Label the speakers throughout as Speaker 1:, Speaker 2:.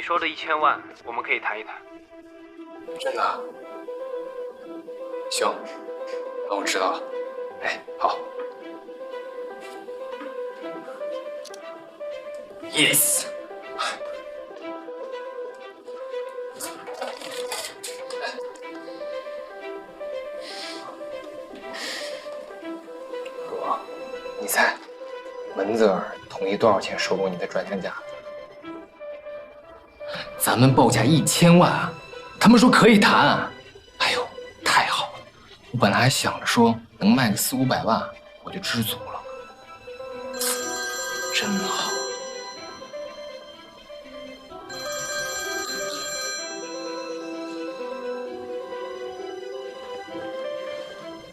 Speaker 1: 说的1000万，我们可以谈一谈。
Speaker 2: 真的？行，那我知道了。哎，好。Yes。哥，你猜，门子尔同意多少钱收购你的专项价？咱们报价1000万啊，他们说可以谈啊。哎呦，太好了！我本来还想着说能卖个400、500万，我就知足了。真好。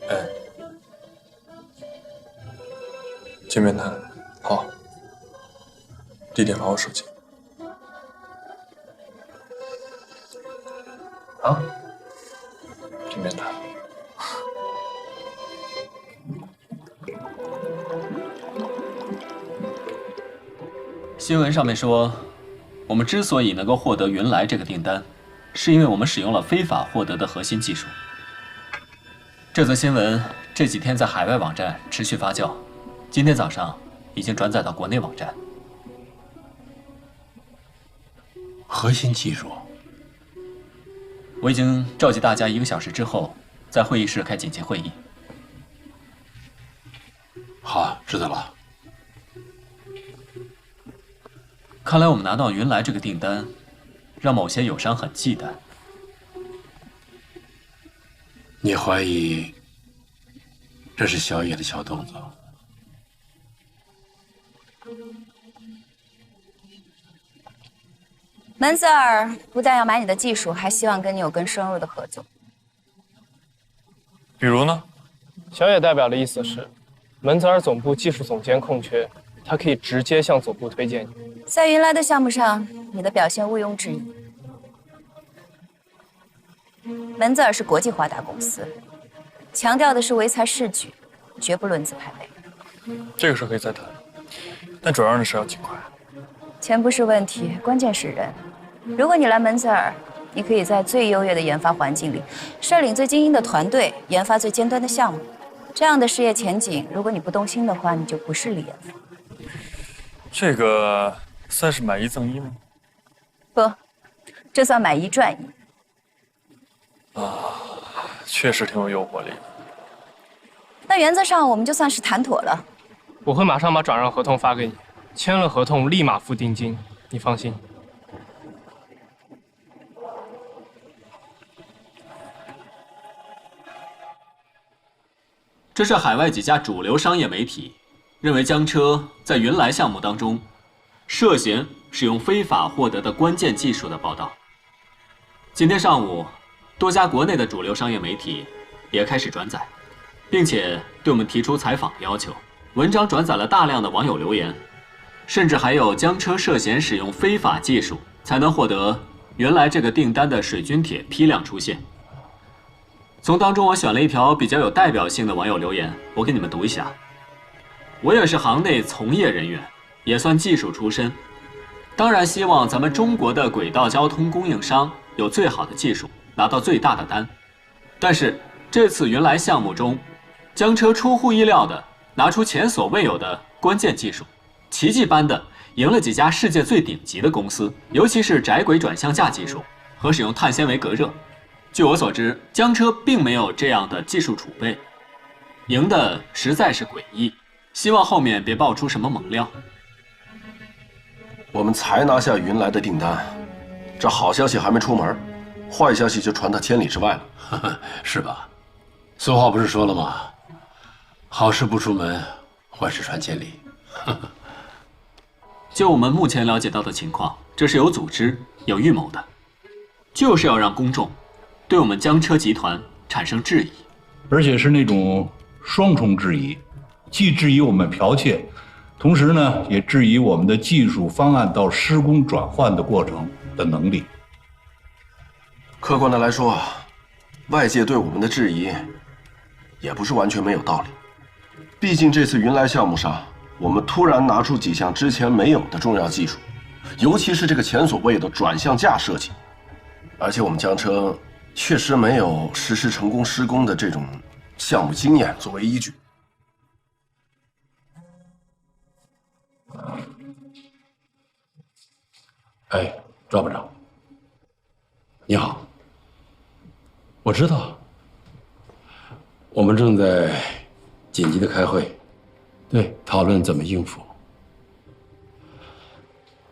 Speaker 3: 哎，见面谈，好，地点发我手机。
Speaker 2: 啊，
Speaker 3: 见面谈。
Speaker 4: 新闻上面说，我们之所以能够获得云来这个订单，是因为我们使用了非法获得的核心技术。这则新闻这几天在海外网站持续发酵，今天早上已经转载到国内网站。
Speaker 5: 核心技术？
Speaker 4: 我已经召集大家1个小时之后，在会议室开紧急会议。
Speaker 5: 好，知道了。
Speaker 4: 看来我们拿到云来这个订单，让某些友商很忌惮。
Speaker 5: 你怀疑这是小野的小动作？
Speaker 6: 门子尔不但要买你的技术，还希望跟你有更深入的合作。
Speaker 3: 比如呢？
Speaker 7: 小野代表的意思是，门子尔总部技术总监空缺，他可以直接向总部推荐你。
Speaker 6: 在云来的项目上，你的表现毋庸置疑。门子尔是国际化大公司，强调的是唯才是举，绝不论资排辈。
Speaker 3: 这个事可以再谈，但主要的是要尽快。
Speaker 6: 钱不是问题，关键是人。如果你来门子尔，你可以在最优越的研发环境里，率领最精英的团队，研发最尖端的项目。这样的事业前景，如果你不动心的话，你就不适力研发。
Speaker 3: 这个算是买1赠1吗？
Speaker 6: 不，这算买1赚1。
Speaker 3: 啊，确实挺有诱惑力的。
Speaker 6: 那原则上我们就算是谈妥了。
Speaker 7: 我会马上把转让合同发给你，签了合同立马付定金，你放心。
Speaker 4: 这是海外几家主流商业媒体认为江车在云来项目当中涉嫌使用非法获得的关键技术的报道。今天上午，多家国内的主流商业媒体也开始转载，并且对我们提出采访的要求。文章转载了大量的网友留言，甚至还有江车涉嫌使用非法技术才能获得原来这个订单的水军帖批量出现。从当中我选了一条比较有代表性的网友留言，我给你们读一下。我也是行内从业人员，也算技术出身，当然希望咱们中国的轨道交通供应商有最好的技术，拿到最大的单。但是这次云来项目中，江车出乎意料的拿出前所未有的关键技术，奇迹般的赢了几家世界最顶级的公司，尤其是窄轨转向架技术和使用碳纤维隔热。据我所知，江车并没有这样的技术储备，赢的实在是诡异。希望后面别爆出什么猛料。
Speaker 8: 我们才拿下云来的订单，这好消息还没出门，坏消息就传到千里之外了，
Speaker 5: 是吧？俗话不是说了吗？好事不出门，坏事传千里。
Speaker 4: 就我们目前了解到的情况，这是有组织、有预谋的，就是要让公众对我们江车集团产生质疑，
Speaker 9: 而且是那种双重质疑，既质疑我们剽窃，同时呢，也质疑我们的技术方案到施工转换的过程的能力。
Speaker 8: 客观的来说，外界对我们的质疑也不是完全没有道理。毕竟这次云来项目上，我们突然拿出几项之前没有的重要技术，尤其是这个前所未有的转向架设计。而且我们江车确实没有实施成功施工的这种项目经验作为依据。
Speaker 5: 哎，赵部长，你好。我知道，我们正在紧急的开会，对，讨论怎么应付。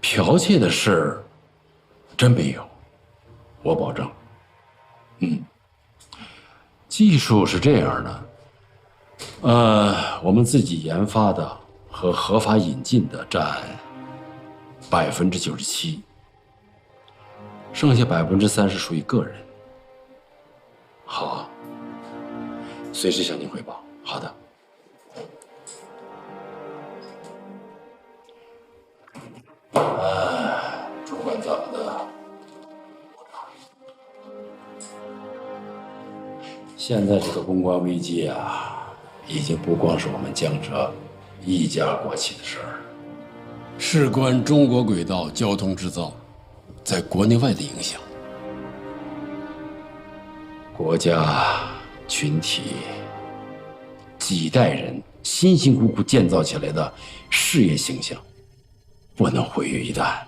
Speaker 5: 剽窃的事真没有，我保证。技术是这样的，我们自己研发的和合法引进的占97%，剩下30%属于个人。好，随时向您汇报。好的。主管怎么的？现在这个公关危机啊，已经不光是我们江浙一家国企的事儿，事关中国轨道交通制造在国内外的影响。国家、群体、几代人辛辛苦苦建造起来的事业形象，不能毁于一旦。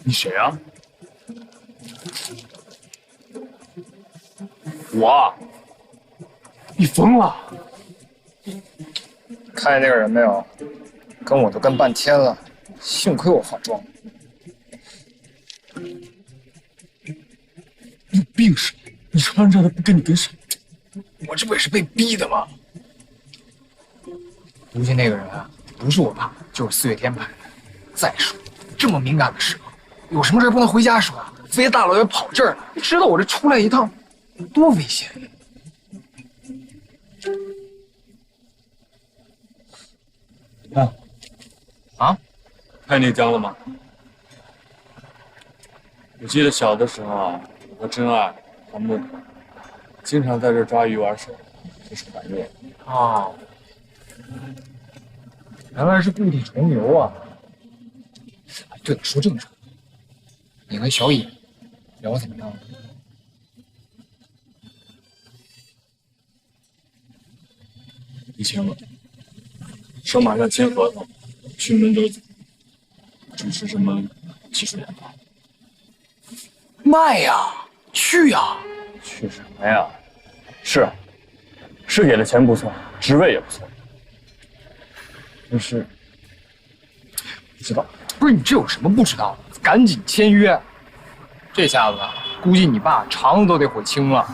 Speaker 2: 你谁啊？我？你疯了？
Speaker 7: 看见那个人没有？跟我都跟半天了，幸亏我化妆。
Speaker 2: 你有病是吗？你穿着的不跟你跟谁？我这不也是被逼的吗？估计那个人啊，不是我爸，就是4月天派的。再说，这么敏感的时候，有什么事不能回家说啊？非大老远跑这儿来，你知道我这出来一趟多危险？
Speaker 3: 看，
Speaker 2: 啊，
Speaker 3: 太内江了吗？我记得小的时候啊，我和真爱他们经常在这抓鱼玩水，就是白热。
Speaker 2: 哦，原来是故地重游啊！对了，说正事，你和小野聊得怎么样了？
Speaker 3: 以前了，说马上签合同，去门州主持什么技术研发。
Speaker 2: 卖呀，去呀！
Speaker 3: 去什么呀？是给的钱不错，职位也不错，但是不知道。
Speaker 2: 不是你这有什么不知道的？赶紧签约！这下子估计你爸肠子都得悔青了。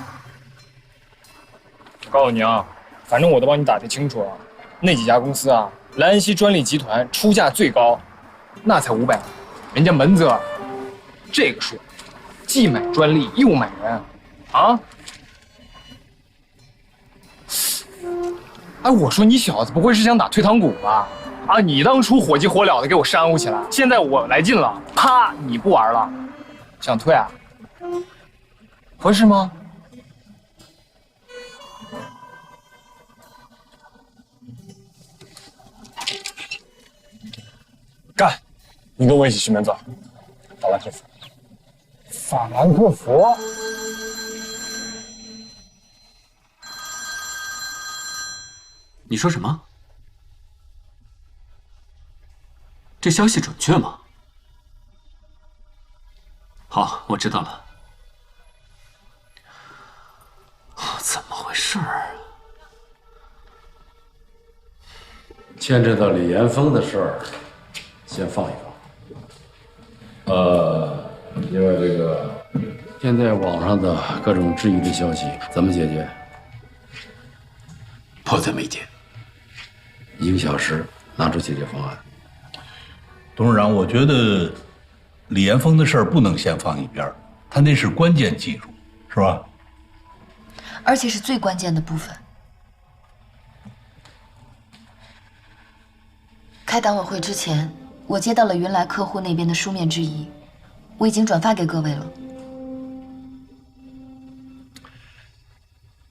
Speaker 7: 我告诉你啊，反正我都帮你打听清楚了，那几家公司啊，兰溪专利集团出价最高，
Speaker 2: 那才500万，人家门子这个数，既买专利又买人，啊！哎，我说你小子不会是想打退堂鼓吧？啊，你当初火急火燎的给我煽乎起来，现在我来劲了，啪，你不玩了，想退啊？合适吗？
Speaker 3: 干！你跟我一起去门子，法兰克福。
Speaker 7: 法兰克福。
Speaker 4: 你说什么？这消息准确吗？好，我知道了。怎么回事儿？
Speaker 5: 牵扯到李岩峰的事儿，先放一放。另外这个，现在网上的各种质疑的消息怎么解决？
Speaker 8: 迫在眉睫。
Speaker 5: 1个小时拿出解决方案。
Speaker 9: 董事长，我觉得李岩峰的事儿不能先放一边，他那是关键技术，是吧？
Speaker 10: 而且是最关键的部分。开党委会之前，我接到了云来客户那边的书面质疑，我已经转发给各位了。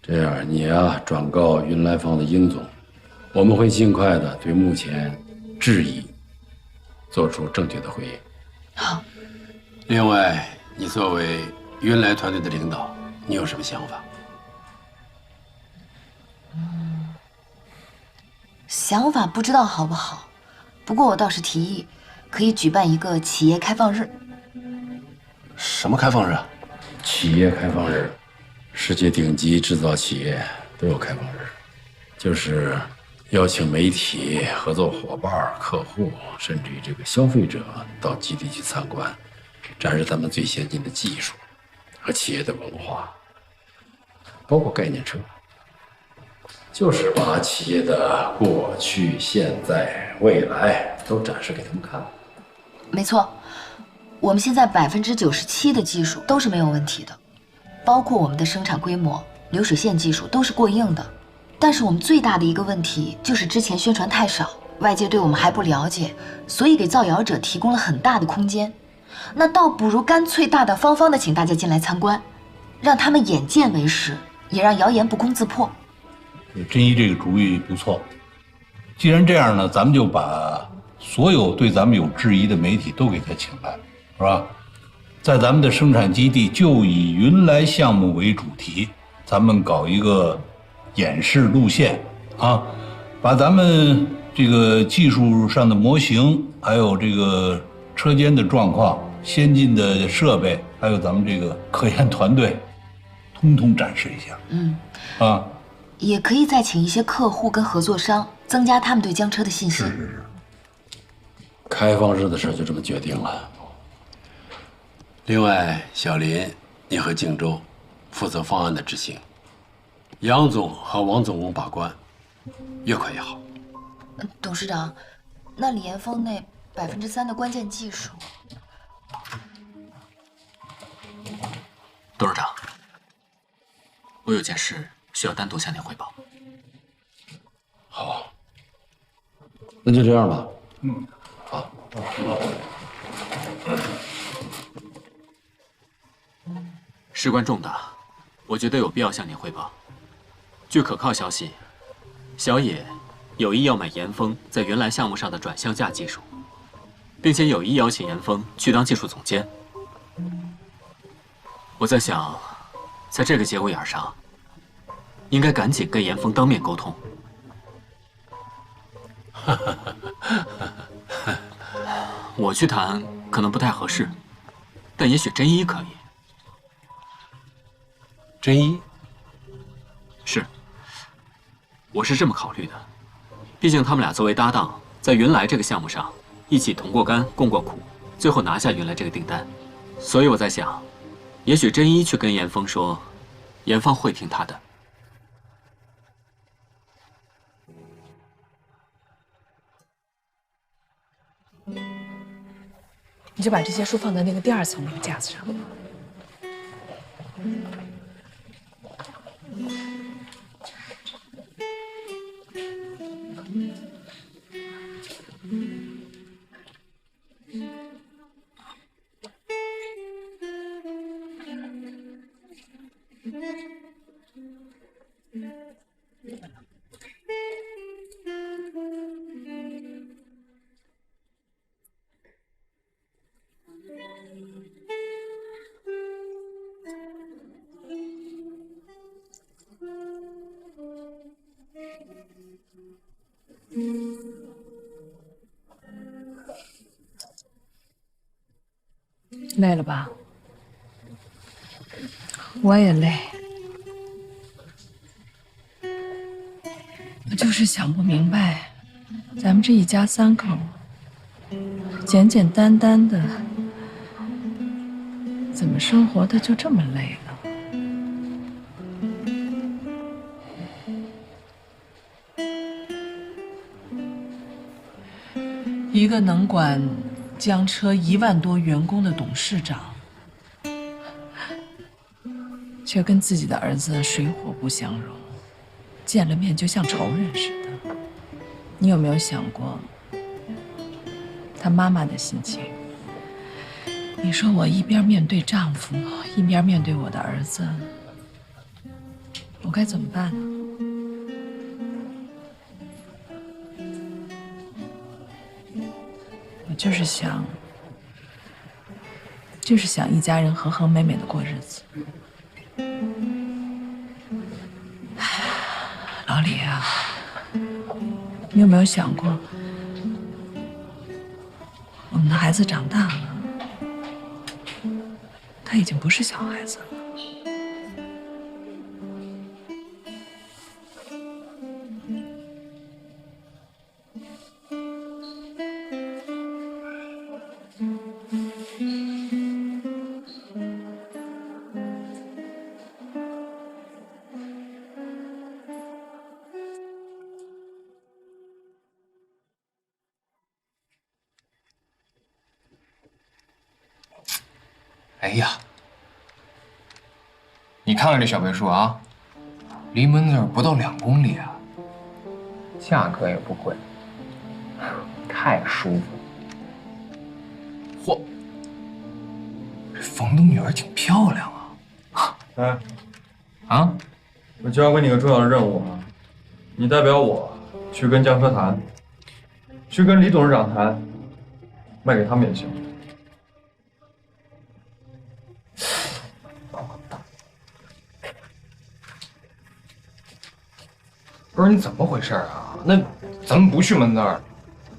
Speaker 5: 这样，你呀转告云来方的殷总，我们会尽快的对目前质疑做出正确的回应。
Speaker 10: 好。
Speaker 5: 另外，你作为云来团队的领导，你有什么想法？
Speaker 10: 想法不知道好不好，不过我倒是提议，可以举办一个企业开放日。
Speaker 8: 什么开放日啊？
Speaker 5: 企业开放日，世界顶级制造企业都有开放日，就是邀请媒体、合作伙伴、客户，甚至于这个消费者到基地去参观，展示他们最先进的技术和企业的文化，包括概念车，就是把企业的过去、现在、未来都展示给他们看。
Speaker 10: 没错，我们现在97%的技术都是没有问题的，包括我们的生产规模、流水线技术都是过硬的。但是我们最大的一个问题就是之前宣传太少，外界对我们还不了解，所以给造谣者提供了很大的空间。那倒不如干脆大大方方的请大家进来参观，让他们眼见为实，也让谣言不攻自破。
Speaker 9: 真一这个主意不错。既然这样呢，咱们就把所有对咱们有质疑的媒体都给他请来，是吧？在咱们的生产基地就以云来项目为主题，咱们搞一个演示路线啊，把咱们这个技术上的模型，还有这个车间的状况、先进的设备，还有咱们这个科研团队，通通展示一下。啊，
Speaker 10: 也可以再请一些客户跟合作商，增加他们对江车的信心。
Speaker 9: 是。
Speaker 5: 开放日的事就这么决定了。另外，小林，你和靖州负责方案的执行，杨总和王总工把关，越快越好。
Speaker 10: 董事长，那李岩峰那3%的关键技术，
Speaker 4: 董事长，我有件事需要单独向您汇报。
Speaker 5: 好，那就这样吧。好。
Speaker 4: 事关重大，我觉得有必要向您汇报。据可靠消息，小野有意要买严峰在原来项目上的转向架技术，并且有意邀请严峰去当技术总监。我在想，在这个节骨眼上，应该赶紧跟严峰当面沟通。我去谈可能不太合适，但也许真一可以。
Speaker 5: 真一？
Speaker 4: 是，我是这么考虑的。毕竟他们俩作为搭档，在云来这个项目上一起同过甘、共过苦，最后拿下云来这个订单。所以我在想，也许真一去跟严峰说，严峰会听他的。
Speaker 11: 你就把这些书放在那个第2层那个架子上。累了吧？我也累，我就是想不明白，咱们这一家3口，简简单单的，怎么生活的就这么累呢？一个能管江车1万多员工的董事长，却跟自己的儿子水火不相容，见了面就像仇人似的。你有没有想过他妈妈的心情？你说我一边面对丈夫，一边面对我的儿子，我该怎么办呢？我就是想一家人和和美美的过日子。老李啊，你有没有想过，我们的孩子长大了，他已经不是小孩子了。
Speaker 2: 哎呀，你看看这小别墅啊，离门子不到2公里啊，价格也不贵，太舒服。嚯，这房东女儿挺漂亮啊！
Speaker 3: 哎，
Speaker 2: 啊，
Speaker 3: 我交给你个重要的任务啊，你代表我去跟江车谈，去跟李董事长谈，卖给他们也行。
Speaker 2: 不是你怎么回事啊？那咱们不去门子儿，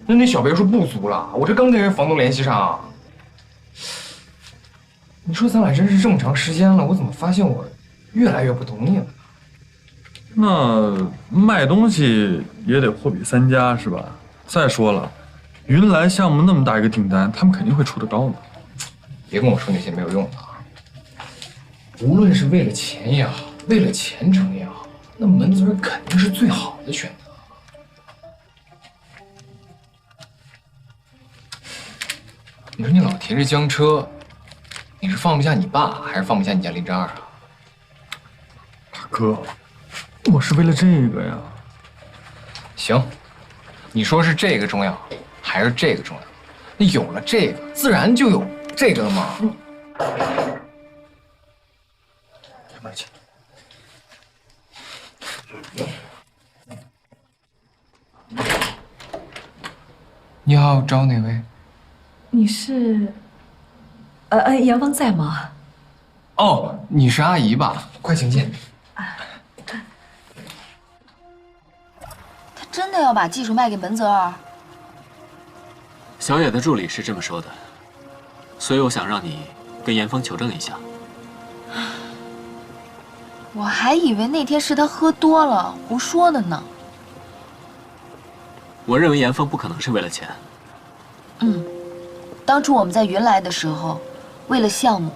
Speaker 2: 那小别墅不租了。我这刚跟人房东联系上。你说咱俩认识这么长时间了，我怎么发现我越来越不懂你了？
Speaker 3: 那卖东西也得货比3家是吧？再说了，云来项目那么大一个订单，他们肯定会出得高的。
Speaker 2: 别跟我说那些没有用的啊！无论是为了钱也好，为了前程也好，那门子儿肯定是最好的选择。你说你老提着江车，你是放不下你爸，还是放不下你家林张二啊？
Speaker 3: 大哥，我是为了这个呀。
Speaker 2: 行，你说是这个重要，还是这个重要？那有了这个，自然就有这个了嘛。开门去。你好，找哪位？
Speaker 11: 你是，杨芳在吗？
Speaker 2: 哦，你是阿姨吧？快请进。
Speaker 10: 他真的要把技术卖给门泽尔？
Speaker 4: 小野的助理是这么说的，所以我想让你跟严峰求证一下。
Speaker 10: 我还以为那天是他喝多了胡说的呢。
Speaker 4: 我认为严峰不可能是为了钱。
Speaker 10: 当初我们在云来的时候，为了项目，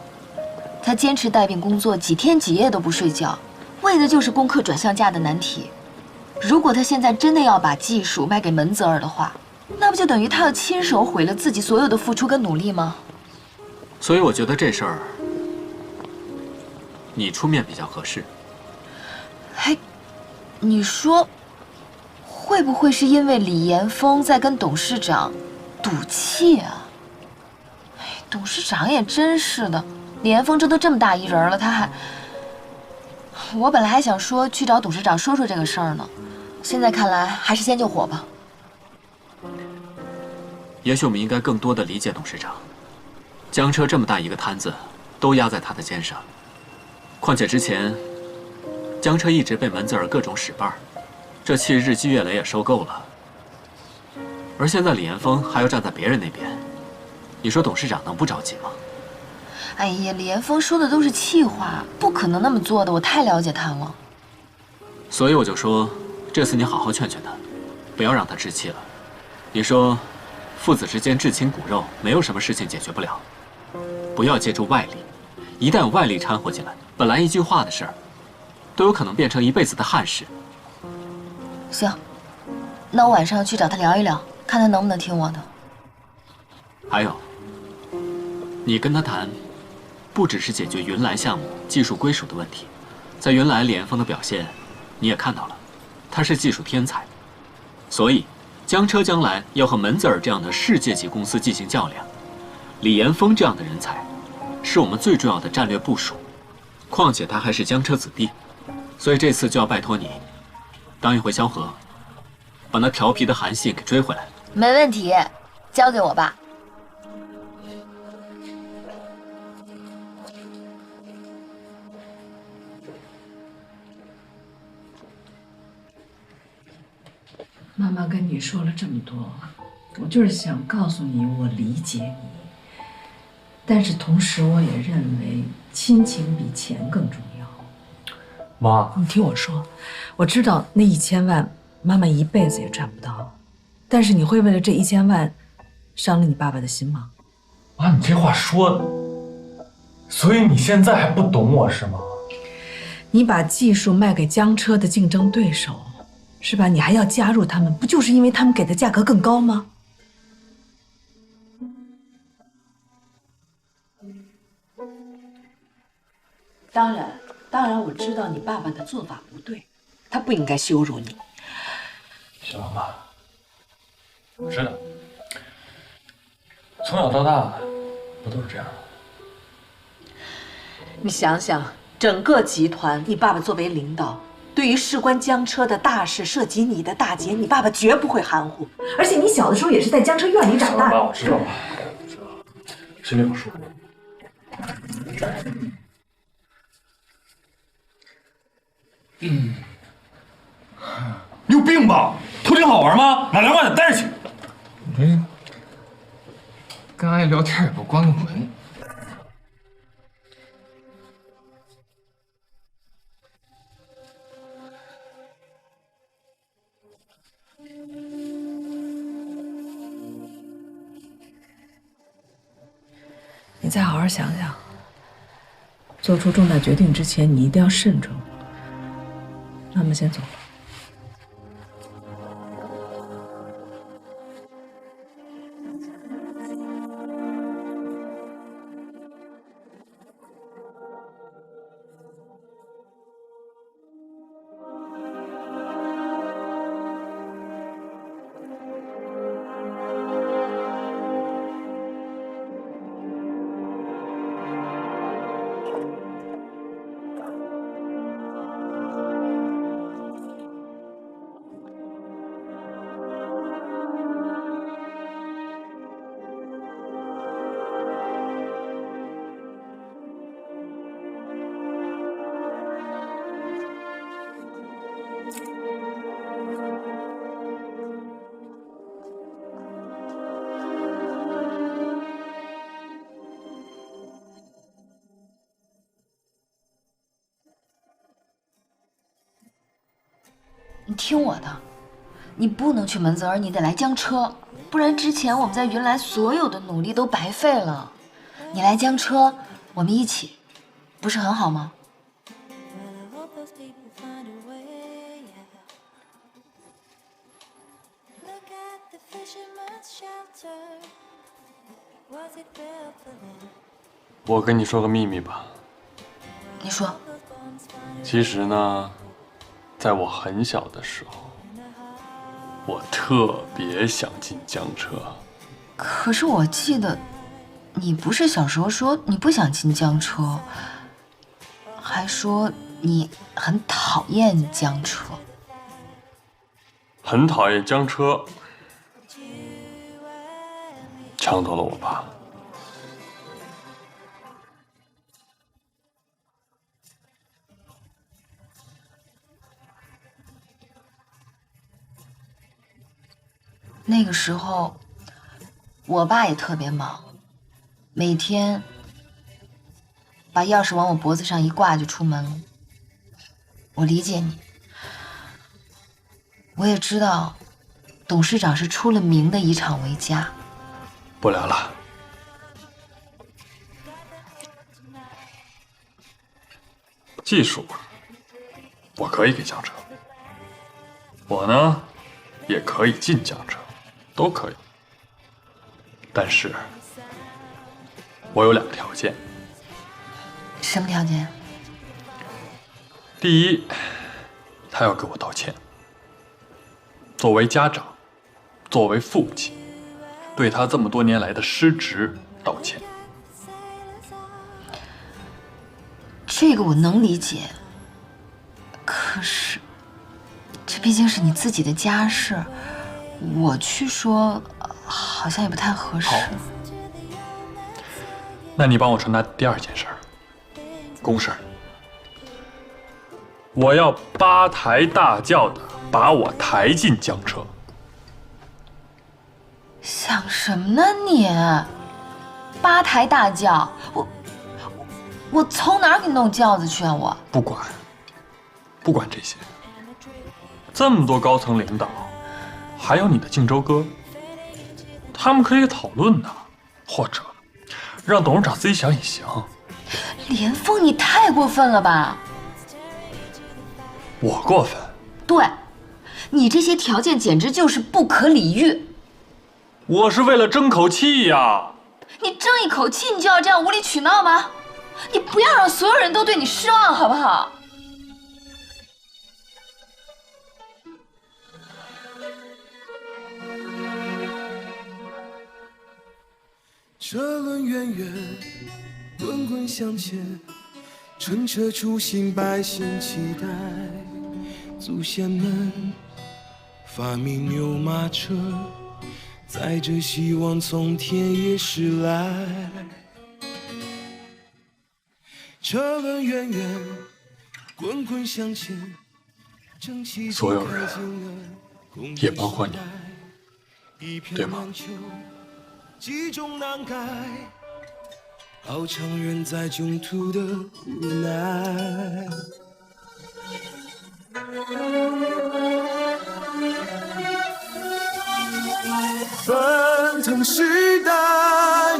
Speaker 10: 他坚持带病工作，几天几夜都不睡觉，为的就是攻克转向架的难题。如果他现在真的要把技术卖给门泽尔的话，那不就等于他要亲手毁了自己所有的付出跟努力吗？
Speaker 4: 所以我觉得这事儿你出面比较合适。
Speaker 10: 哎，你说会不会是因为李岩峰在跟董事长赌气啊？哎，董事长也真是的，李岩峰这都这么大一人了，他还……我本来还想说去找董事长说说这个事儿呢，现在看来还是先救火吧。
Speaker 4: 也许我们应该更多的理解董事长。江车这么大一个摊子，都压在他的肩上。况且之前，江车一直被门泽尔各种使绊，这气日积月累也受够了。而现在李岩峰还要站在别人那边，你说董事长能不着急吗？
Speaker 10: 哎呀，李岩峰说的都是气话，不可能那么做的，我太了解他了。
Speaker 4: 所以我就说，这次你好好劝劝他，不要让他置气了。你说，父子之间至亲骨肉，没有什么事情解决不了。不要借助外力，一旦有外力掺和进来，本来一句话的事儿，都有可能变成一辈子的憾事。
Speaker 10: 行，那我晚上去找他聊一聊，看他能不能听我的。
Speaker 4: 还有，你跟他谈，不只是解决云来项目技术归属的问题，在云来李岩峰的表现，你也看到了，他是技术天才，所以江车将来要和门子尔这样的世界级公司进行较量，李岩峰这样的人才，是我们最重要的战略部署。况且他还是江车子弟，所以这次就要拜托你，当一回萧何，把那调皮的韩信给追回来。
Speaker 10: 没问题，交给我吧。
Speaker 11: 妈妈跟你说了这么多，我就是想告诉你，我理解你，但是同时我也认为亲情比钱更重要。
Speaker 3: 妈，
Speaker 11: 你听我说，我知道那1000万妈妈一辈子也赚不到，但是你会为了这1000万伤了你爸爸的心吗？
Speaker 3: 妈，你这话说的，所以你现在还不懂我是吗？
Speaker 11: 你把技术卖给江车的竞争对手，是吧？你还要加入他们，不就是因为他们给的价格更高吗？当然，我知道你爸爸的做法不对，他不应该羞辱你。
Speaker 3: 行了，妈，我知道，从小到大不都是这样吗？
Speaker 11: 你想想，整个集团，你爸爸作为领导，对于事关江车的大事，涉及你的大节，你爸爸绝不会含糊。而且你小的时候也是在江车院里长大的。
Speaker 3: 妈，我知道了，心里有数。你有病吧？偷听好玩吗？拿2万带着去。
Speaker 2: 你这跟阿姨聊天也不关个门。
Speaker 11: 你再好好想想，做出重大决定之前，你一定要慎重。妈妈先走了。
Speaker 10: 你听我的，你不能去门子尔，你得来江车，不然之前我们在云来所有的努力都白费了。你来江车，我们一起，不是很好吗？
Speaker 3: 我跟你说个秘密吧。
Speaker 10: 你说。
Speaker 3: 其实呢，在我很小的时候，我特别想进江车。
Speaker 10: 可是我记得，你不是小时候说你不想进江车，还说你很讨厌江车。
Speaker 3: 很讨厌江车，抢走了我爸。
Speaker 10: 那个时候，我爸也特别忙，每天把钥匙往我脖子上一挂就出门了。我理解你，我也知道，董事长是出了名的以厂为家。
Speaker 3: 不聊了。技术，我可以给江车，我呢，也可以进江车。都可以，但是我有2个条件。
Speaker 10: 什么条件？
Speaker 3: 第一，他要给我道歉。作为家长，作为父亲，对他这么多年来的失职道歉。
Speaker 10: 这个我能理解，可是这毕竟是你自己的家事，我去说好像也不太合适。
Speaker 3: 那你帮我传达第2件事儿，公事。我要8抬大轿的把我抬进江车。
Speaker 10: 想什么呢你？8抬大轿，我从哪儿给你弄轿子去啊？我
Speaker 3: 不管这些，这么多高层领导，还有你的靖州哥，他们可以讨论的，或者让董事长自己想也行。
Speaker 10: 连峰，你太过分了吧！
Speaker 3: 我过分？
Speaker 10: 对，你这些条件简直就是不可理喻。
Speaker 3: 我是为了争口气呀！
Speaker 10: 你争一口气，你就要这样无理取闹吗？你不要让所有人都对你失望，好不好？
Speaker 12: 车轮圆圆，滚滚向前，乘车出行，百姓期待。祖先们发明牛马车，载着希望从田野驶来。车轮圆圆，滚滚向前，正气
Speaker 3: 所有人，也包括你，对吗？
Speaker 12: 积重难改，好长远在囧途的无奈。奔腾时代，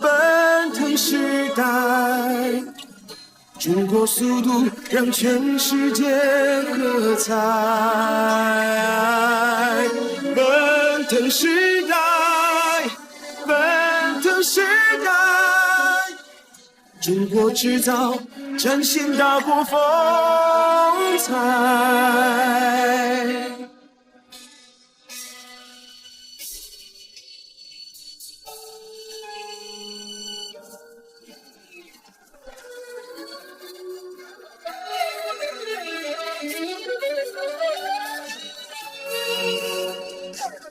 Speaker 12: 奔腾时代，中国速度让全世界喝彩。奔腾时代，奔腾时代，中国制造展现大国风采。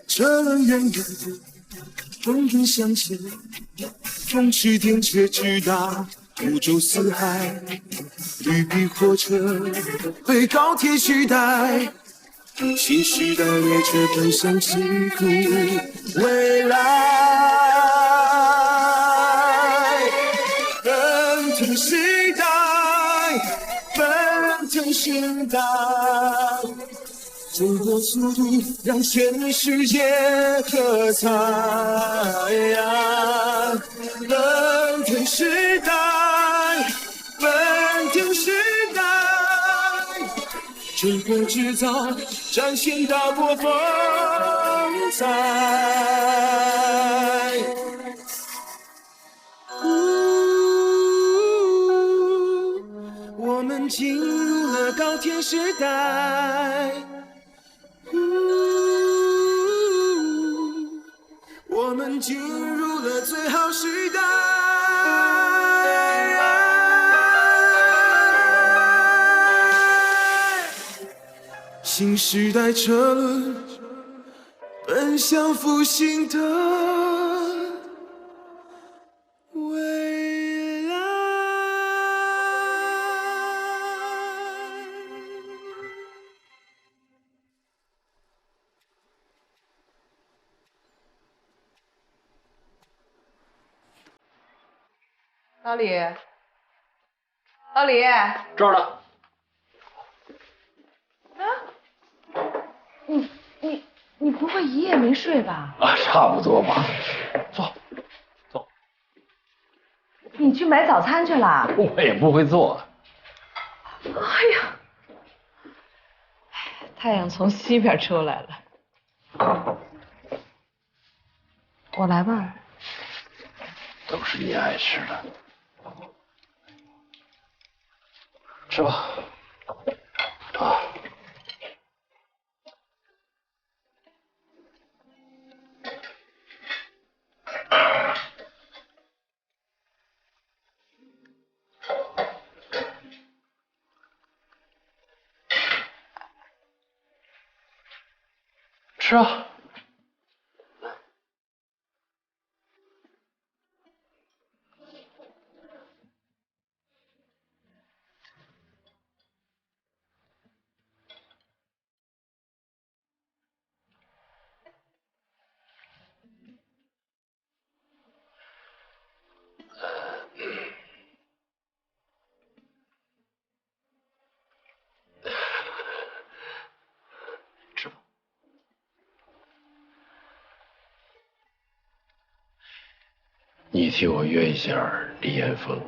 Speaker 12: 车轮圆圆，滚滚向前，风驰电掣直达五洲四海，绿皮火车被高铁取代，新时代列车奔向幸福未来。奔腾时代，奔腾时代，中国速度让全世界喝彩呀！奔腾时代，奔腾时代，中国制造展现大国风采。我们进入了高铁时代。我们进入了最好时代，新时代车轮奔向复兴的未来。
Speaker 11: 老李，老李，
Speaker 8: 这儿呢。
Speaker 11: 啊，你不会一夜没睡吧？
Speaker 8: 啊，差不多吧。坐，坐。
Speaker 11: 你去买早餐去了？
Speaker 8: 我也不会做。
Speaker 11: 哎呀，太阳从西边出来了。我来吧。
Speaker 5: 都是你爱吃的，吃吧。啊。吃啊！吃吧。你替我约一下李岩峰。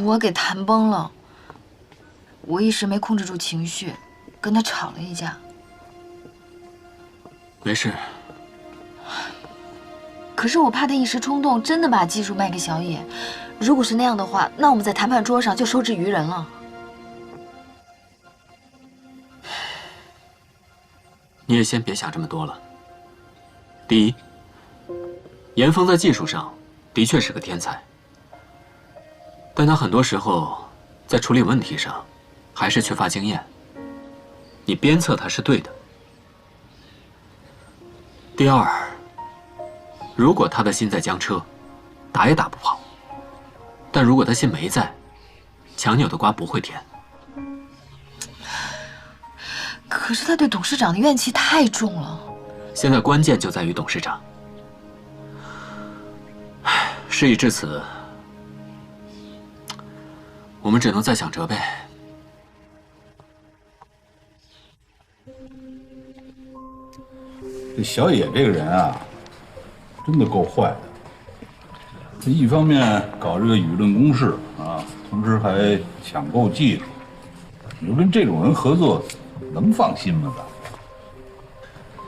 Speaker 10: 我给谈崩了，我一时没控制住情绪，跟他吵了一架。
Speaker 4: 没事。
Speaker 10: 可是我怕他一时冲动，真的把技术卖给小野。如果是那样的话，那我们在谈判桌上就受制于人了。
Speaker 4: 你也先别想这么多了。第一，严峰在技术上的确是个天才，但他很多时候在处理问题上还是缺乏经验。你鞭策他是对的。第二，如果他的心在江车，打也打不跑；但如果他心没在，强扭的瓜不会甜。
Speaker 10: 可是他对董事长的怨气太重了。
Speaker 4: 现在关键就在于董事长。事已至此，我们只能再想辙呗。
Speaker 9: 这小野这个人啊，真的够坏的。他一方面搞这个舆论攻势啊，同时还抢购技术。你说跟这种人合作，能放心吗？咱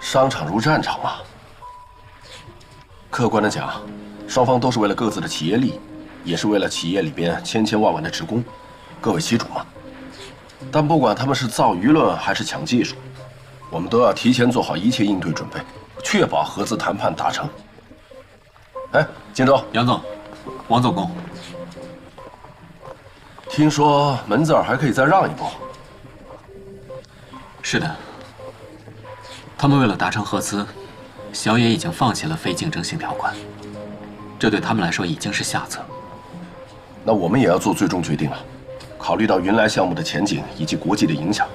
Speaker 8: 商场如战场嘛。客观的讲，双方都是为了各自的企业利益，也是为了企业里边千千万万的职工，各为其主嘛。但不管他们是造舆论还是抢技术，我们都要提前做好一切应对准备，确保合资谈判达成。哎，金州、
Speaker 4: 杨总、王总工，
Speaker 8: 听说门子尔还可以再让一步。
Speaker 4: 是的，他们为了达成合资，小野已经放弃了非竞争性条款，这对他们来说已经是下策。
Speaker 8: 那我们也要做最终决定了。考虑到云来项目的前景以及国际的影响，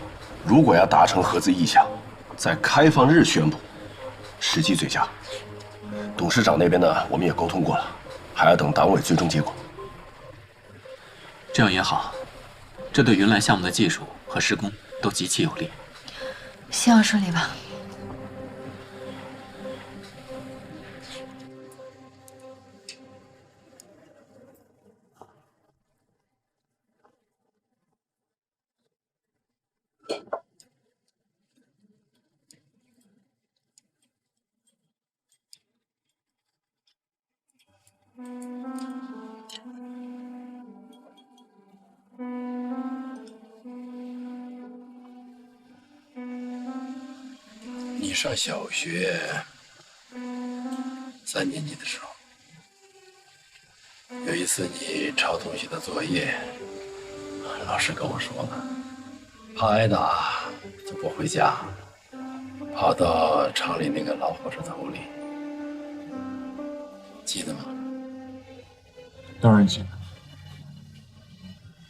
Speaker 8: 如果要达成合资意向，在开放日宣布，时机最佳。董事长那边呢，我们也沟通过了，还要等党委最终结果。
Speaker 4: 这样也好，这对云来项目的技术和施工都极其有利。
Speaker 10: 希望顺利吧。
Speaker 5: 你上小学3年级的时候，有一次你抄同学的作业，老师跟我说了，怕挨打就不回家，跑到厂里那个老火车头里，记得吗？
Speaker 13: 当然记得，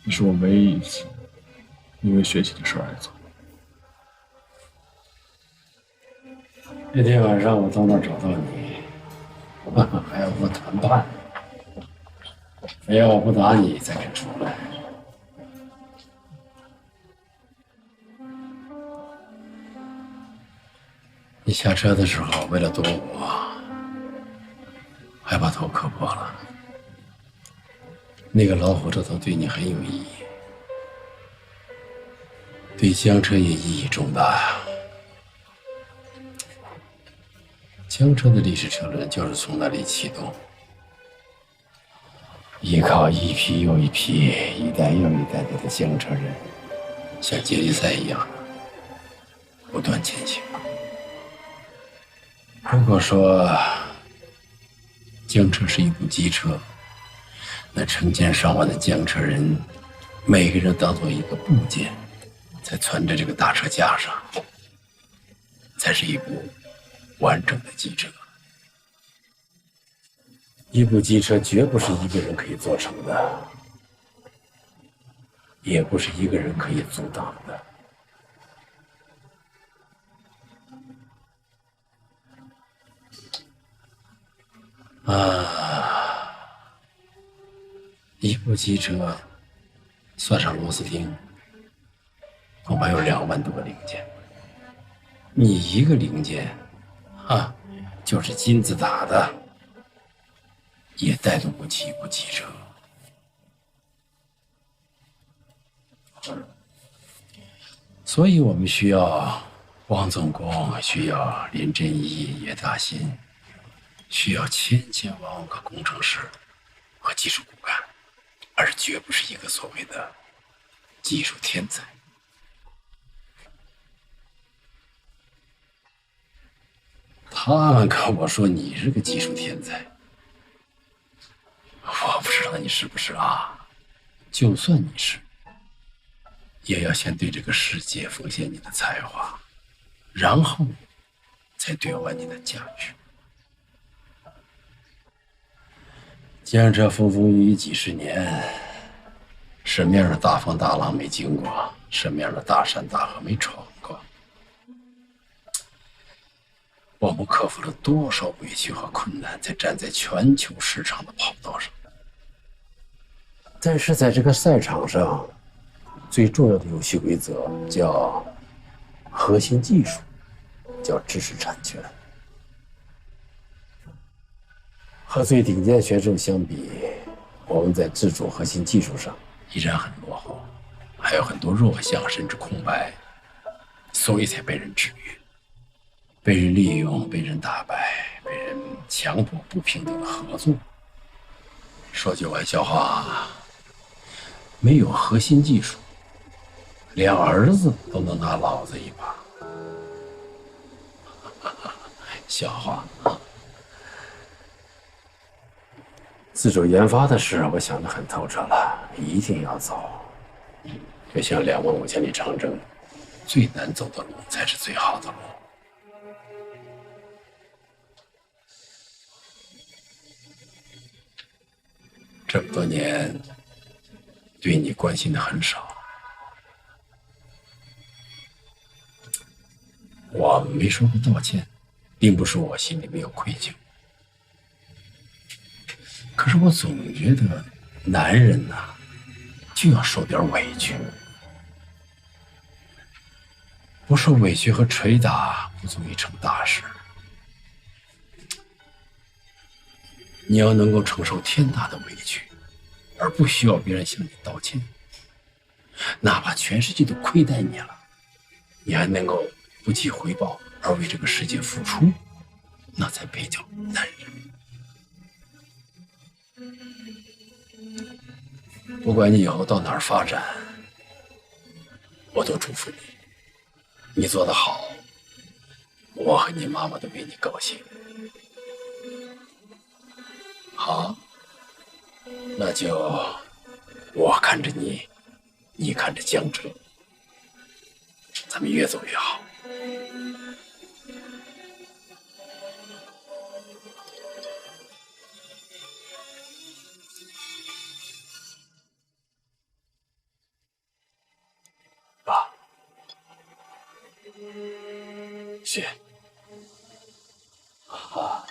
Speaker 13: 那是我唯一一次因为学习的事挨揍。
Speaker 5: 那天晚上我到那儿找到你，还要和我谈判，非要我不打你才肯出来。你下车的时候为了躲我，还把头磕破了。那个老火车头对你很有意义，对江车也意义重大呀。江车的历史车轮就是从那里启动，依靠一批又一批、一代又一代的江车人，像接力赛一样的不断前行。如果说江车是一部机车，那成千上万的江车人，每个人当做一个部件，在攒着这个大车架上，才是一部完整的机车。一部机车绝不是一个人可以做成的，也不是一个人可以阻挡的。一部机车算上螺丝钉，恐怕有2万多个零件。你一个零件就是金子打的，也带动不起一部机车。所以我们需要王总工，需要林振义、叶大新，需要千千万万个工程师和技术骨干，而绝不是一个所谓的技术天才。他们跟我说你是个技术天才，我不知道你是不是啊？就算你是，也要先对这个世界奉献你的才华，然后才兑换你的价值。江浙风风雨雨几十年，什么样的大风大浪没经过，什么样的大山大河没闯过，我们克服了多少委屈和困难，才站在全球市场的跑道上。但是在这个赛场上，最重要的游戏规则叫核心技术，叫知识产权。和最顶尖选手相比，我们在自主核心技术上依然很落后，还有很多弱项甚至空白，所以才被人制约，被人利用，被人打败，被人强迫不平等的合作。说句玩笑话，没有核心技术，连儿子都能拿老子一把。笑话啊！自主研发的事，我想得很透彻了，一定要走。就像25000里长征，最难走的路才是最好的路。这么多年，对你关心的很少，我没说过道歉，并不是我心里没有愧疚。可是我总觉得，男人呐，就要受点委屈，不受委屈和捶打不足以成大事。你要能够承受天大的委屈，而不需要别人向你道歉，哪怕全世界都亏待你了，你还能够不计回报而为这个世界付出，那才配叫男人。不管你以后到哪儿发展，我都祝福你。你做得好，我和你妈妈都为你高兴。好，那就我看着你，你看着江浙，咱们越走越好。爸，谢。啊。